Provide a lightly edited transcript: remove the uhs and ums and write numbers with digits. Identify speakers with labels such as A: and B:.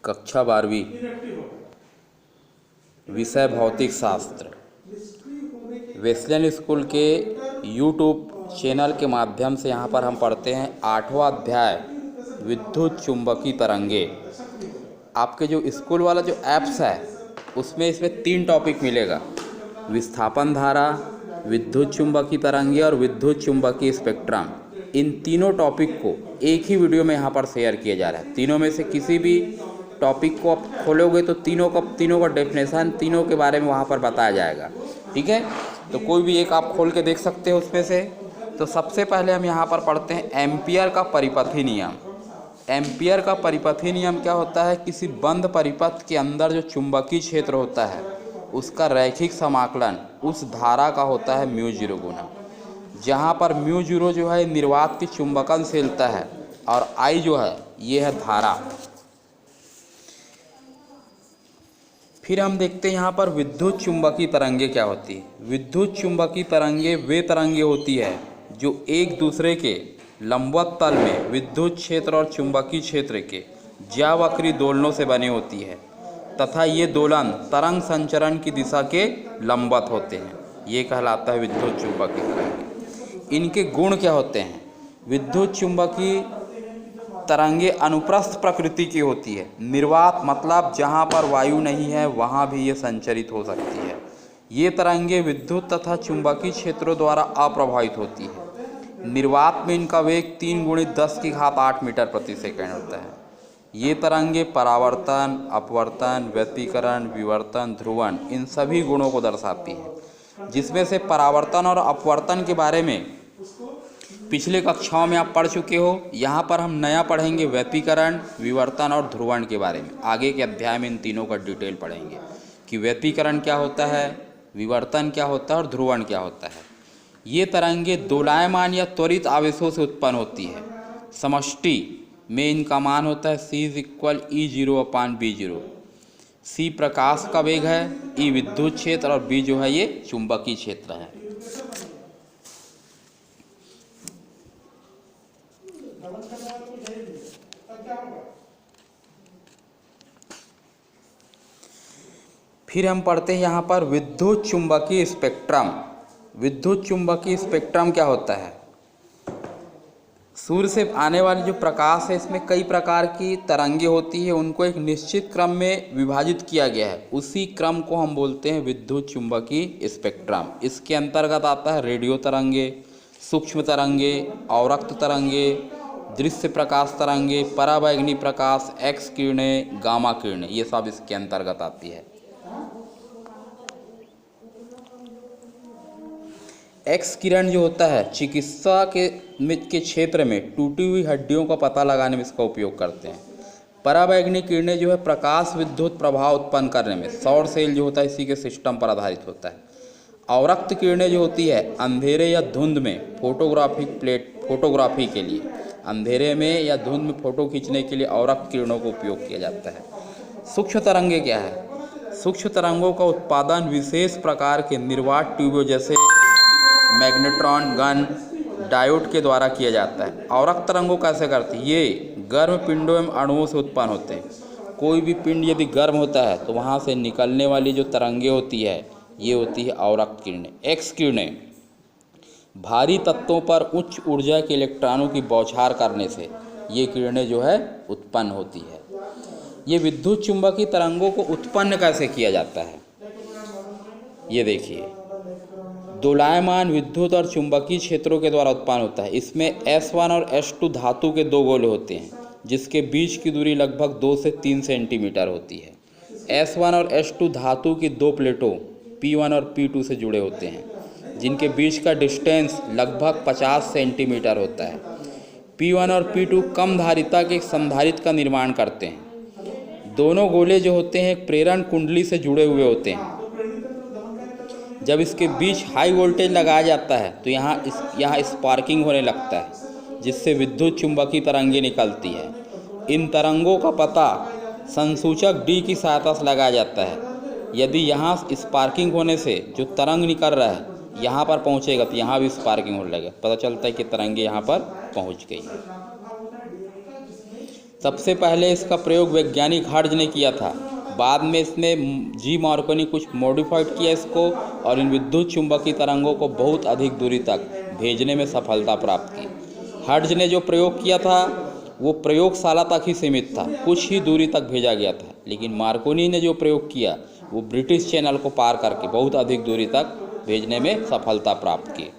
A: कक्षा 12वीं विषय भौतिक शास्त्र वेस्लियन स्कूल के यूट्यूब चैनल के माध्यम से यहाँ पर हम पढ़ते हैं 8वां अध्याय विद्युत चुंबकीय तरंगे। आपके जो स्कूल वाला जो ऐप्स है इसमें 3 टॉपिक मिलेगा, विस्थापन धारा, विद्युत चुंबकीय तरंगे और विद्युत चुंबकीय स्पेक्ट्रम। इन तीनों टॉपिक को एक ही वीडियो में यहाँ पर शेयर किया जा रहा है। तीनों में से किसी भी टॉपिक को आप खोलोगे तो तीनों का डेफिनेशन, तीनों के बारे में वहाँ पर बताया जाएगा। ठीक है, तो कोई भी एक आप खोल के देख सकते हो उसमें से। तो सबसे पहले हम यहाँ पर पढ़ते हैं एम्पियर का परिपथी नियम। एम्पियर का परिपथी नियम क्या होता है? किसी बंद परिपथ के अंदर जो चुंबकीय क्षेत्र होता है उसका रैखिक समाकलन उस धारा का होता है μ0 गुना, जहाँ पर μ0 जो है निर्वात की चुंबकनशीलता है और I जो है ये है धारा। फिर हम देखते हैं यहाँ पर विद्युत चुंबकीय तरंगे क्या होती है। विद्युत चुंबकीय तरंगे वे तरंगे होती है जो एक दूसरे के लंबवत तल में विद्युत क्षेत्र और चुंबकीय क्षेत्र के ज्यावक्रीय दोलनों से बनी होती है तथा ये दोलन तरंग संचरण की दिशा के लंबवत होते हैं। ये कहलाता है विद्युत चुंबकीय तरंगे। इनके गुण क्या होते हैं? विद्युत चुंबकीय तरंगे अनुप्रस्थ प्रकृति की होती है। निर्वात मतलब जहाँ पर वायु नहीं है वहाँ भी ये संचरित हो सकती है। ये तरंगे विद्युत तथा चुंबकीय क्षेत्रों द्वारा अप्रभावित होती है। निर्वात में इनका वेग 3 × 10⁸ मीटर प्रति सेकंड होता है। ये तरंगे परावर्तन, अपवर्तन, व्यतिकरण, विवर्तन, ध्रुवण इन सभी गुणों को दर्शाती हैं, जिसमें से परावर्तन और अपवर्तन के बारे में पिछले कक्षाओं में आप पढ़ चुके हो। यहाँ पर हम नया पढ़ेंगे व्यतिकरण, विवर्तन और ध्रुवण के बारे में। आगे के अध्याय में इन तीनों का डिटेल पढ़ेंगे कि व्यतिकरण क्या होता है, विवर्तन क्या होता है और ध्रुवण क्या होता है। ये तरंगे दोलायमान या त्वरित आवेशों से उत्पन्न होती है। समष्टि में इनका मान होता है C = E0/B0। C प्रकाश का वेग है, E विद्युत क्षेत्र और B जो है ये चुंबकीय क्षेत्र है। फिर हम पढ़ते हैं यहाँ पर विद्युत चुंबकीय स्पेक्ट्रम। विद्युत चुंबकीय स्पेक्ट्रम क्या होता है? सूर्य से आने वाली जो प्रकाश है इसमें कई प्रकार की तरंगे होती है, उनको एक निश्चित क्रम में विभाजित किया गया है। उसी क्रम को हम बोलते हैं विद्युत चुंबकीय स्पेक्ट्रम। इसके अंतर्गत आता है रेडियो तरंगे, सूक्ष्म तरंगे, अवरक्त तरंगे, दृश्य प्रकाश तरंगे, पराबैंगनी प्रकाश, एक्स किरणें, गामा किरणें, ये सब इसके अंतर्गत आती है। एक्स किरण जो होता है चिकित्सा के क्षेत्र में टूटी हुई हड्डियों का पता लगाने में इसका उपयोग करते हैं। पराबैंगनी किरणें जो है प्रकाश विद्युत प्रभाव उत्पन्न करने में, सौर सेल जो होता है इसी के सिस्टम पर आधारित होता है। अवरक्त किरणें जो होती है अंधेरे या धुंध में फोटोग्राफी के लिए, अंधेरे में या धुंध में फोटो खींचने के लिए अवरक्त किरणों का उपयोग किया जाता है। सूक्ष्म तरंगे क्या है? सूक्ष्म तरंगों का उत्पादन विशेष प्रकार के निर्वात ट्यूबों जैसे मैग्नेट्रॉन, गन, डायोड के द्वारा किया जाता है। अवरक्त तरंगों कैसे करती है? ये गर्म पिंडों एवं अणुओं से उत्पन्न होते हैं। कोई भी पिंड यदि गर्म होता है तो वहाँ से निकलने वाली जो तरंगे होती है ये होती है अवरक्त किरणें। एक्स किरणें भारी तत्वों पर उच्च ऊर्जा के इलेक्ट्रॉनों की बौछार करने से ये किरणें जो है उत्पन्न होती है। ये विद्युत चुंबकीय तरंगों को उत्पन्न कैसे किया जाता है ये देखिए। दोलायमान विद्युत और चुंबकीय क्षेत्रों के द्वारा उत्पन्न होता है। इसमें S1 और S2 धातु के 2 गोले होते हैं जिसके बीच की दूरी लगभग 2 से 3 सेंटीमीटर होती है। S1 और S2 धातु की 2 प्लेटों P1 और P2 से जुड़े होते हैं जिनके बीच का डिस्टेंस लगभग 50 सेंटीमीटर होता है। P1 और P2 कम धारिता के संधारित्र का निर्माण करते हैं। दोनों गोले जो होते हैं एक प्रेरण कुंडली से जुड़े हुए होते हैं। जब इसके बीच हाई वोल्टेज लगाया जाता है तो यहाँ स्पार्किंग होने लगता है जिससे विद्युत चुंबकीय तरंगे निकलती है। इन तरंगों का पता संसूचक D की सहायता से लगाया जाता है। यदि यहाँ स्पार्किंग होने से जो तरंग निकल रहा है यहाँ पर पहुँचेगा तो यहाँ भी स्पार्किंग होने लगेगा, पता चलता है कि तरंगे यहाँ पर पहुँच गई है। सबसे पहले इसका प्रयोग वैज्ञानिक हर्ट्ज ने किया था। बाद में इसने जी मार्कोनी कुछ मॉडिफाइड किया इसको और इन विद्युत चुंबकीय तरंगों को बहुत अधिक दूरी तक भेजने में सफलता प्राप्त की। हर्ट्ज ने जो प्रयोग किया था वो प्रयोगशाला तक ही सीमित था, कुछ ही दूरी तक भेजा गया था, लेकिन मार्कोनी ने जो प्रयोग किया वो ब्रिटिश चैनल को पार करके बहुत अधिक दूरी तक भेजने में सफलता प्राप्त की।